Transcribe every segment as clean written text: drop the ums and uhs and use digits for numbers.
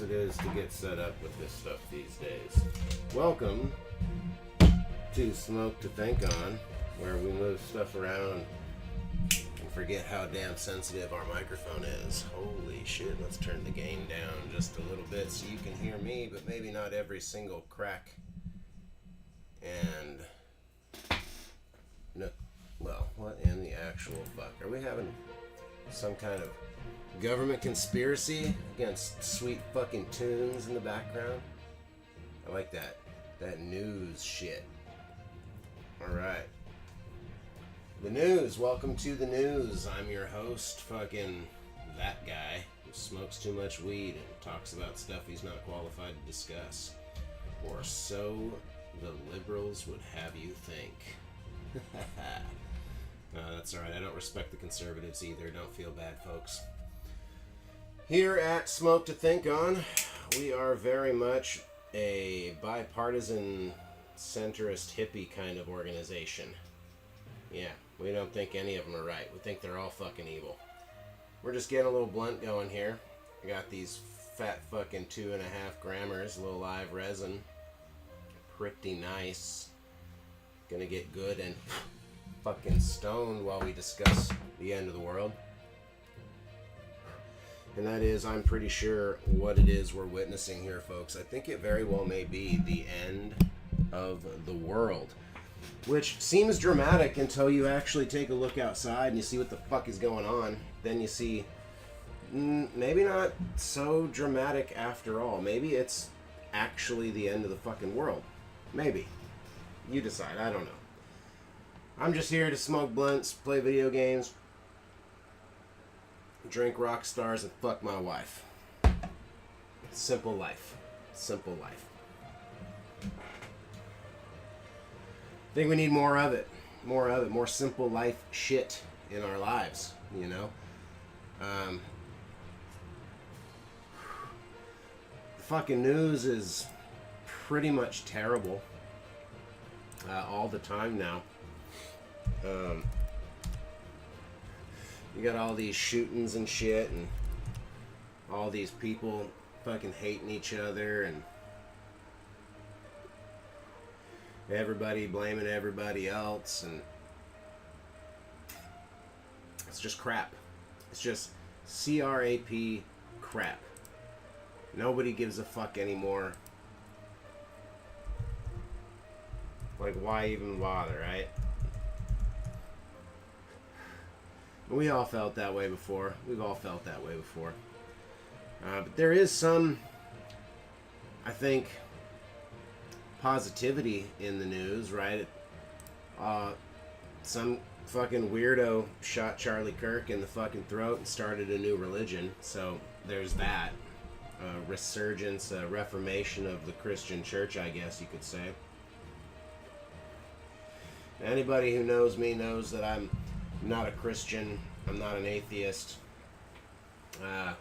it is to get set up with this stuff these days. Welcome to Smoke to Think On, where we move stuff around and forget how damn sensitive our microphone is. Holy shit, let's turn the gain down just a little bit so you can hear me, but maybe not every single crack. And no, well, what in the actual fuck? Are we having some kind of government conspiracy against sweet fucking tunes in the background? I like that. That news shit. Alright. The news. Welcome to the news. I'm your host, fucking that guy who smokes too much weed and talks about stuff he's not qualified to discuss. Or so the liberals would have you think. No, that's alright. I don't respect the conservatives either. Don't feel bad, folks. Here at Smoke to Think On, we are very much a bipartisan, centrist, hippie kind of organization. Yeah, we don't think any of them are right. We think they're all fucking evil. We're just getting a little blunt going here. I got these fat fucking 2.5 grammars, a little live resin. Pretty nice. Gonna get good and fucking stoned while we discuss the end of the world. And that is, I'm pretty sure, what it is we're witnessing here, folks. I think it very well may be the end of the world. Which seems dramatic until you actually take a look outside and you see what the fuck is going on. Then you see, maybe not so dramatic after all. Maybe it's actually the end of the fucking world. Maybe. You decide. I don't know. I'm just here to smoke blunts, play video games, drink rock stars, and fuck my wife. Simple life. Simple life. I think we need more of it. More of it. More simple life shit in our lives, you know? The fucking news is pretty much terrible all the time now. You got all these shootings and shit, and all these people fucking hating each other, and everybody blaming everybody else, and it's just crap. It's just C-R-A-P crap. Nobody gives a fuck anymore. Like, why even bother, right? We all felt that way before. We've all felt that way before. But there is some, I think, positivity in the news, right? Some fucking weirdo shot Charlie Kirk in the fucking throat and started a new religion. So there's that. Resurgence, reformation of the Christian church, I guess you could say. Anybody who knows me knows that I'm not a Christian. I'm not an atheist. The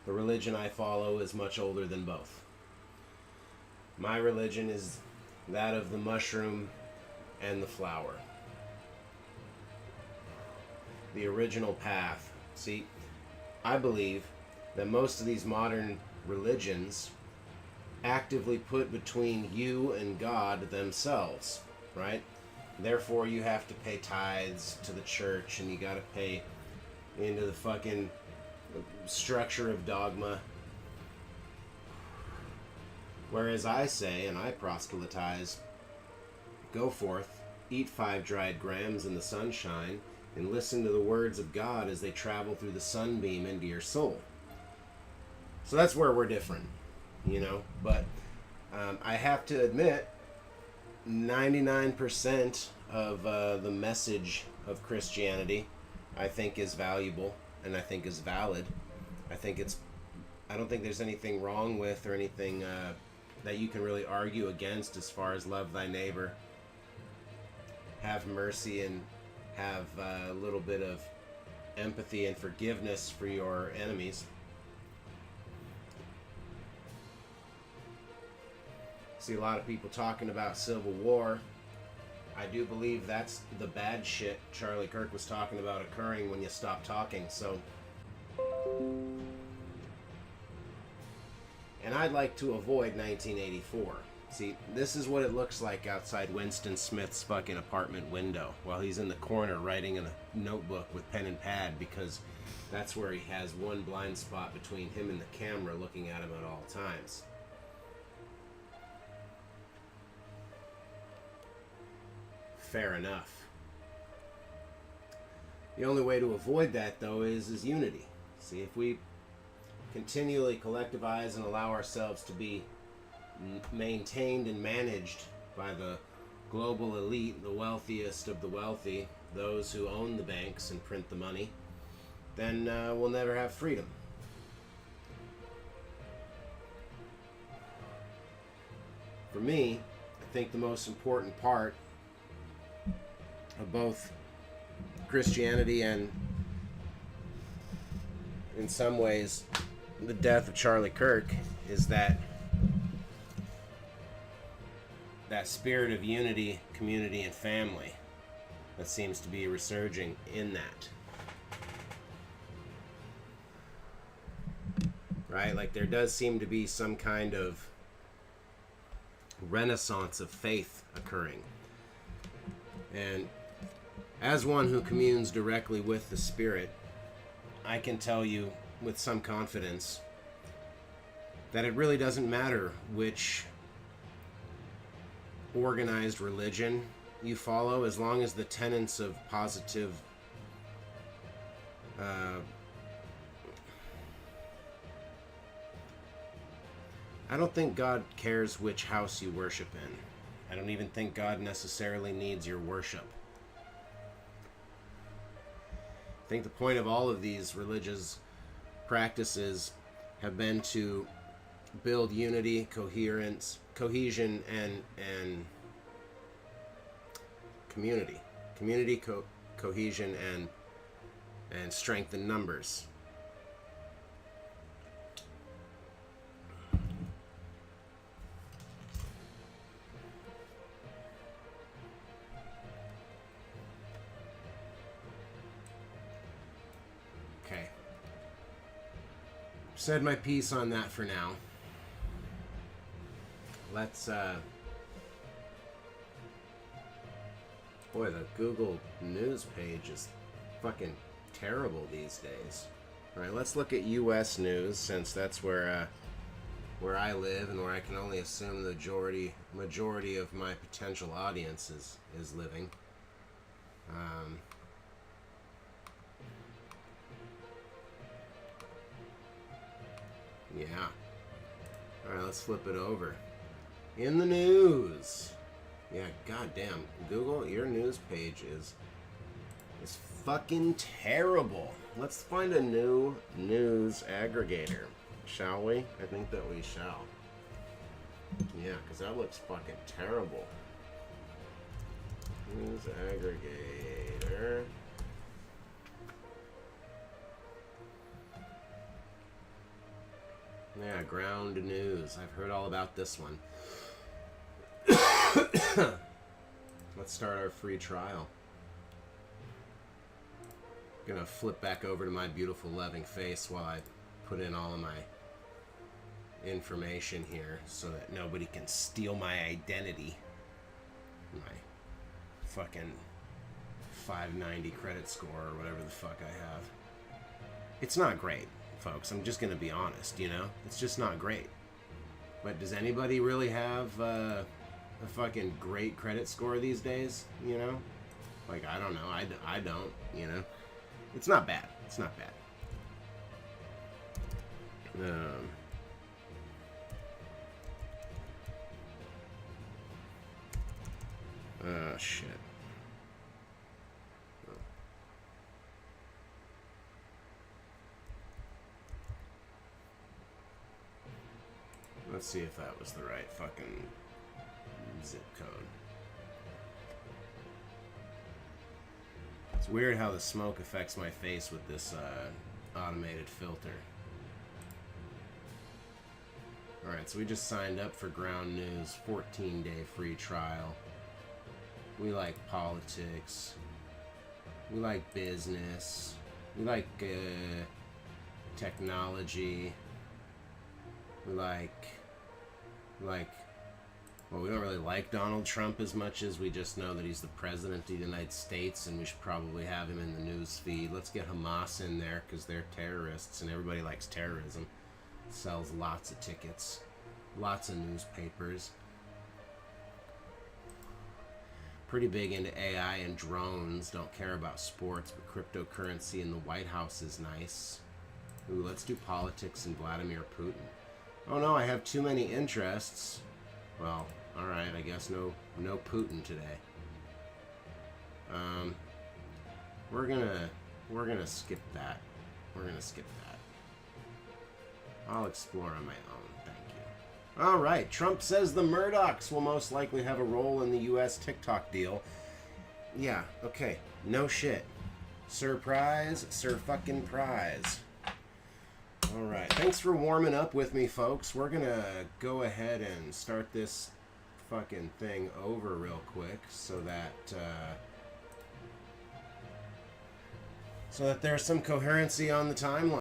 religion I follow is much older than both. My religion is that of the mushroom and the flower. The original path. See, I believe that most of these modern religions actively put between you and God themselves, right? Therefore, you have to pay tithes to the church, and you got to pay into the fucking structure of dogma. Whereas I say, and I proselytize, go forth, eat 5 dried grams in the sunshine, and listen to the words of God as they travel through the sunbeam into your soul. So that's where we're different, you know? But I have to admit, 99% of the message of Christianity I think is valuable and I think is valid. I don't think there's anything wrong with or anything that you can really argue against as far as love thy neighbor, have mercy, and have a little bit of empathy and forgiveness for your enemies. See a lot of people talking about civil war. I do believe that's the bad shit Charlie Kirk was talking about occurring when you stop talking. So I'd like to avoid 1984. See, this is what it looks like outside Winston Smith's fucking apartment window while he's in the corner writing in a notebook with pen and pad, because that's where he has one blind spot between him and the camera looking at him at all times. Fair enough. The only way to avoid that, though, is unity. See, if we continually collectivize and allow ourselves to be maintained and managed by the global elite, the wealthiest of the wealthy, those who own the banks and print the money, then we'll never have freedom. For me, I think the most important part of both Christianity and, in some ways, the death of Charlie Kirk is that spirit of unity, community, and family that seems to be resurging in that. Right? Like, there does seem to be some kind of renaissance of faith occurring. And as one who communes directly with the Spirit, I can tell you with some confidence that it really doesn't matter which organized religion you follow, as long as the tenets of positive I don't think God cares which house you worship in. I don't even think God necessarily needs your worship. I think the point of all of these religious practices have been to build unity, cohesion, and community. Cohesion, and strength in numbers. Okay. Said my piece on that for now. Let's, boy, the Google News page is fucking terrible these days. Alright, let's look at U.S. news, since that's where I live and where I can only assume the majority of my potential audience is living. Yeah. Alright, let's flip it over. In the news. Yeah, goddamn. Google, your news page is fucking terrible. Let's find a new news aggregator, shall we? I think that we shall. Yeah, because that looks fucking terrible. News aggregator. Yeah, Ground News. I've heard all about this one. Let's start our free trial. I'm gonna flip back over to my beautiful loving face while I put in all of my information here so that nobody can steal my identity. My fucking 590 credit score or whatever the fuck I have. It's not great, folks. I'm just gonna be honest, you know? It's just not great. But does anybody really have a fucking great credit score these days, you know? Like, I don't know. I don't, you know? It's not bad. It's not bad. Shit. Let's see if that was the right fucking zip code. It's weird how the smoke affects my face with this automated filter. Alright, so we just signed up for Ground News, 14-day free trial. We like politics. We like business. We like technology. Well, we don't really like Donald Trump as much as we just know that he's the president of the United States, and we should probably have him in the news feed. Let's get Hamas in there because they're terrorists, and everybody likes terrorism. Sells lots of tickets, lots of newspapers. Pretty big into AI and drones. Don't care about sports, but cryptocurrency in the White House is nice. Ooh, let's do politics and Vladimir Putin. Oh no, I have too many interests. Well, alright, I guess no Putin today. We're gonna skip that. We're gonna skip that. I'll explore on my own, thank you. Alright, Trump says the Murdochs will most likely have a role in the US TikTok deal. Yeah, okay, no shit. Surprise, fucking prize. Alright, thanks for warming up with me, folks. We're gonna go ahead and start this fucking thing over real quick so that there's some coherency on the timeline.